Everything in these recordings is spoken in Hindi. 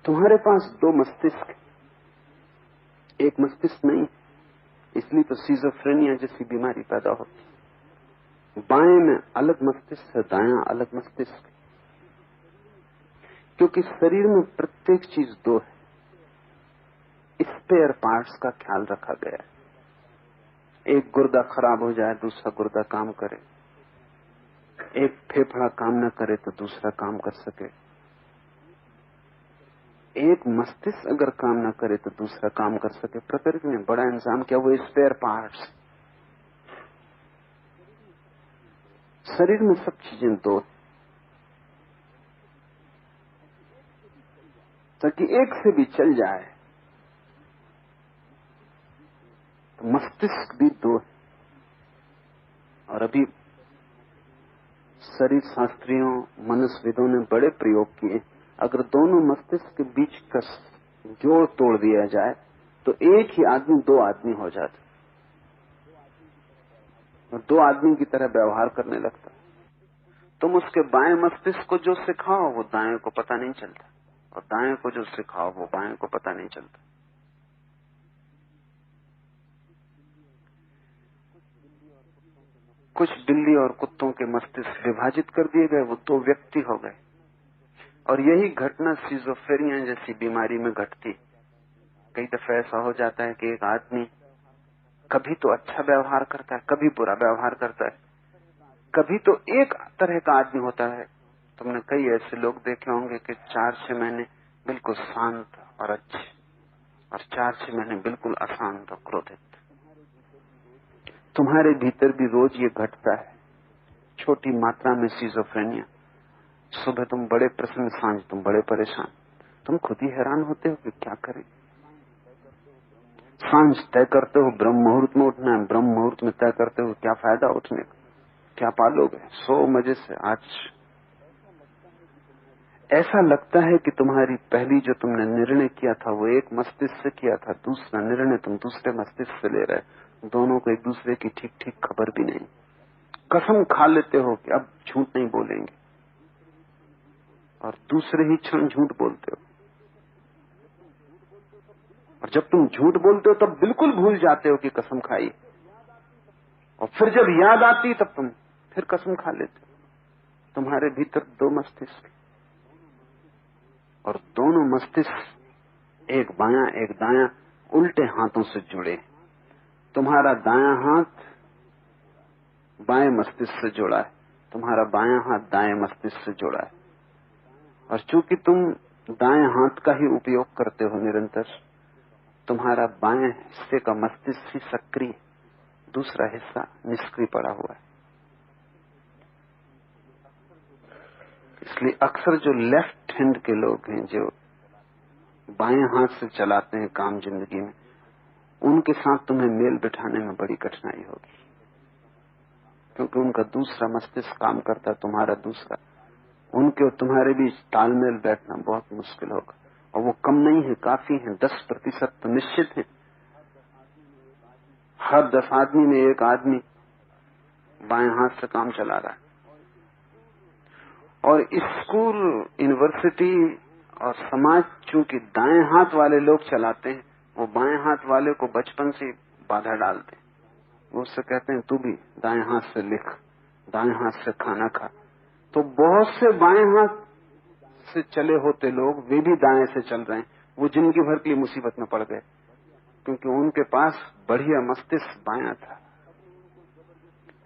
तुम्हारे पास दो मस्तिष्क, एक मस्तिष्क नहीं, इसलिए तो सिजोफ्रेनिया जैसी बीमारी पैदा होती। बाएं में अलग मस्तिष्क है, दायां अलग मस्तिष्क है, क्योंकि शरीर में प्रत्येक चीज दो है। स्पेयर पार्ट्स का ख्याल रखा गया है। एक गुर्दा खराब हो जाए दूसरा गुर्दा काम करे, एक फेफड़ा काम न करे तो दूसरा काम कर सके, एक मस्तिष्क अगर काम न करे तो दूसरा काम कर सके। प्रकृति ने बड़ा इंतजाम किया, वो स्पेयर पार्ट्स। शरीर में सब चीजें दो, ताकि एक से भी चल जाए तो मस्तिष्क भी दो है। और अभी शरीर शास्त्रियों मनस्विदों ने बड़े प्रयोग किए। अगर दोनों मस्तिष्क के बीच का जोड़ तोड़ दिया जाए तो एक ही आदमी दो आदमी हो जाता और दो आदमी की तरह व्यवहार करने लगता। तुम उसके बाएं मस्तिष्क को जो सिखाओ वो दाएं को पता नहीं चलता, और दाएं को जो सिखाओ वो बाएं को पता नहीं चलता। कुछ बिल्ली और कुत्तों के मस्तिष्क विभाजित कर दिए गए, वो दो व्यक्ति हो गए। और यही घटना सिजोफ्रेनिया जैसी बीमारी में घटती। कई दफे ऐसा हो जाता है कि एक आदमी कभी तो अच्छा व्यवहार करता है, कभी बुरा व्यवहार करता है, कभी तो एक तरह का आदमी होता है। तुमने कई ऐसे लोग देखे होंगे कि 4-6 महीने बिल्कुल शांत और अच्छे, और 4-6 महीने बिल्कुल अशांत और क्रोधित। तुम्हारे भीतर भी रोज ये घटता है, छोटी मात्रा में सिजोफ्रेनिया। सुबह तुम बड़े प्रसन्न, सांझ तुम बड़े परेशान। तुम खुद ही हैरान होते हो कि क्या करें। सांझ तय करते हो ब्रह्म मुहूर्त में उठना है, ब्रह्म मुहूर्त में तय करते हो क्या फायदा उठने का, क्या पालोगे, सो मजे से। आज ऐसा लगता है कि तुम्हारी पहली जो तुमने निर्णय किया था वो एक मस्तिष्क से किया था, दूसरा निर्णय तुम दूसरे मस्तिष्क से ले रहे। दोनों को एक दूसरे की ठीक ठीक खबर भी नहीं। कसम खा लेते हो कि अब झूठ नहीं बोलेंगे, और दूसरे ही क्षण झूठ बोलते हो। और जब तुम झूठ बोलते हो तब बिल्कुल भूल जाते हो कि कसम खाई, और फिर जब याद आती तब तुम फिर कसम खा लेते हो। तुम्हारे भीतर दो मस्तिष्क, और दोनों मस्तिष्क एक बायां एक दायां उल्टे हाथों से जुड़े। तुम्हारा दायां हाथ बाएं मस्तिष्क से जुड़ा है, तुम्हारा बायां हाथ दाएं मस्तिष्क से जुड़ा है। और चूंकि तुम दाएं हाथ का ही उपयोग करते हो निरंतर, तुम्हारा बाएं हिस्से का मस्तिष्क ही सक्रिय, दूसरा हिस्सा निष्क्रिय पड़ा हुआ है। इसलिए अक्सर जो लेफ्ट हैंड के लोग हैं, जो बाएं हाथ से चलाते हैं काम जिंदगी में, उनके साथ तुम्हें मेल बिठाने में बड़ी कठिनाई होगी, क्योंकि उनका दूसरा मस्तिष्क काम करता है, तुम्हारा दूसरा। उनके और तुम्हारे बीच तालमेल बैठना बहुत मुश्किल होगा। और वो कम नहीं है, काफी है। 10% तो निश्चित है। हर 10 आदमी में एक आदमी बाएं हाथ से काम चला रहा है। और स्कूल, यूनिवर्सिटी और समाज चूंकि दाएं हाथ वाले लोग चलाते हैं, वो बाएं हाथ वाले को बचपन से बाधा डालते हैं। वो उससे कहते हैं तू भी दाएं हाथ से लिख, दाएं हाथ से खाना खा। तो बहुत से बाएं हाथ से चले होते लोग वे भी दाएं से चल रहे हैं, वो जिंदगी भर की मुसीबत में पड़ गए, क्योंकि उनके पास बढ़िया मस्तिष्क बायां था।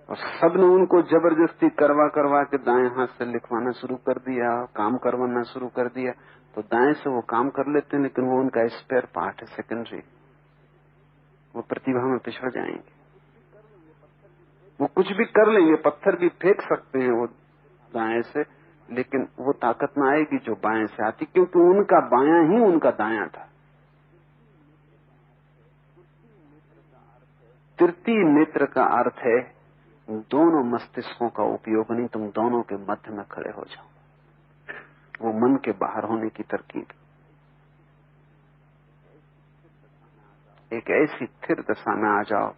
और सबने उनको जबरदस्ती करवा के दाएं हाथ से लिखवाना शुरू कर दिया, काम करवाना शुरू कर दिया। तो दाएं से वो काम कर लेते हैं, लेकिन वो उनका स्पेयर पार्ट है, सेकेंडरी। वो प्रतिभा में पिछड़ जाएंगे। वो कुछ भी कर लेंगे, पत्थर भी फेंक सकते हैं वो दाएं से, लेकिन वो ताकत ना आएगी जो बाएं से आती, क्योंकि उनका बायां ही उनका दायां था। तृतीय नेत्र का अर्थ है दोनों मस्तिष्कों का उपयोग नहीं, तुम दोनों के मध्य में खड़े हो जाओ। वो मन के बाहर होने की तरकीब, एक ऐसी स्थिर दशा में आ जाओ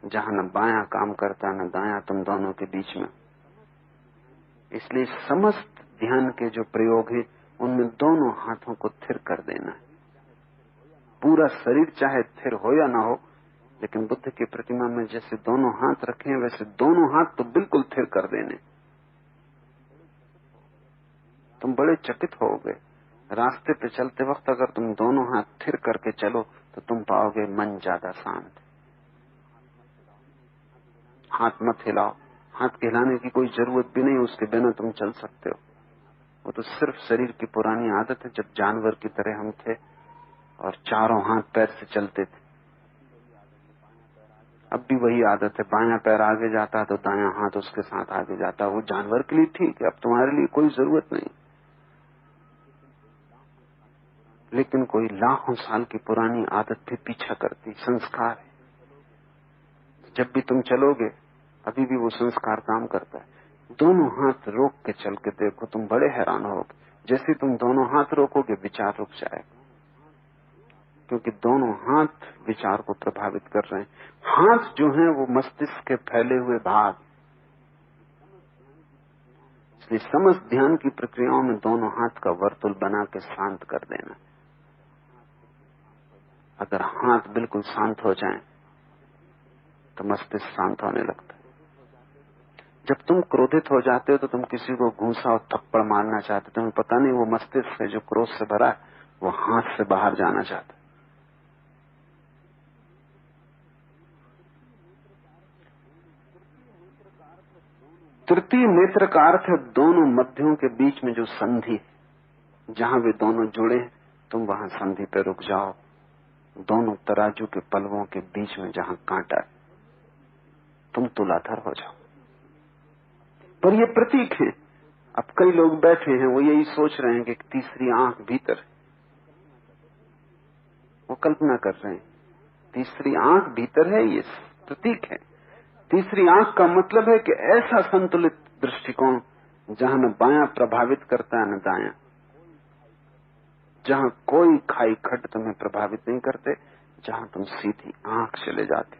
जहां न बायां काम करता न दायां, तुम दोनों के बीच में। इसलिए समस्त ध्यान के जो प्रयोग है उनमें दोनों हाथों को थिर कर देना है। पूरा शरीर चाहे थिर हो या ना हो, लेकिन बुद्ध की प्रतिमा में जैसे दोनों हाथ रखे हैं वैसे दोनों हाथ तो बिल्कुल थिर कर देने। तुम बड़े चकित होगे, रास्ते पे चलते वक्त अगर तुम दोनों हाथ थिर करके चलो तो तुम पाओगे मन ज्यादा शांत। हाथ मत हिलाओ, हाथ हिलाने की कोई जरूरत भी नहीं, उसके बिना तुम चल सकते हो। वो तो सिर्फ शरीर की पुरानी आदत है। जब जानवर की तरह हम थे और चारों हाथ पैर से चलते थे, अब भी वही आदत है। बायां पैर आगे जाता है तो दायां हाथ उसके साथ आगे जाता है। वो जानवर के लिए ठीक है, अब तुम्हारे लिए कोई जरूरत नहीं। लेकिन कोई लाखों साल की पुरानी आदत भी पीछा करती, संस्कार है। जब भी तुम चलोगे अभी भी वो संस्कार काम करता है। दोनों हाथ रोक के चल के देखो, तुम बड़े हैरान होगे। जैसे तुम दोनों हाथ रोकोगे विचार रुक जाएगा, क्योंकि दोनों हाथ विचार को प्रभावित कर रहे हैं। हाथ जो हैं वो मस्तिष्क के फैले हुए भाग, इसलिए समस्त ध्यान की प्रक्रियाओं में दोनों हाथ का वर्तुल बना के शांत कर देना। अगर हाथ बिल्कुल शांत हो जाएं तो मस्तिष्क शांत होने लगता है। जब तुम क्रोधित हो जाते हो तो तुम किसी को घूंसा और थप्पड़ मारना चाहते हो, तुम्हें पता नहीं वो मस्तिष्क है जो क्रोध से भरा है, वो हाथ से बाहर जाना चाहता है। तृतीय नेत्र का अर्थ है दोनों मध्यों के बीच में जो संधि, जहां वे दोनों जुड़े हैं तुम वहां संधि पे रुक जाओ। दोनों तराजू के पलवों के बीच में जहां कांटा है तुम तुलाधर हो जाओ। पर ये प्रतीक है। अब कई लोग बैठे हैं, वो यही सोच रहे हैं कि तीसरी आंख भीतर है। वो कल्पना कर रहे हैं तीसरी आंख भीतर है, ये प्रतीक है। तीसरी आंख का मतलब है कि ऐसा संतुलित दृष्टिकोण जहां न बायां प्रभावित करता है न दायां, जहां कोई खाई खट तुम्हें प्रभावित नहीं करते, जहां तुम सीधी आंख चले जाते।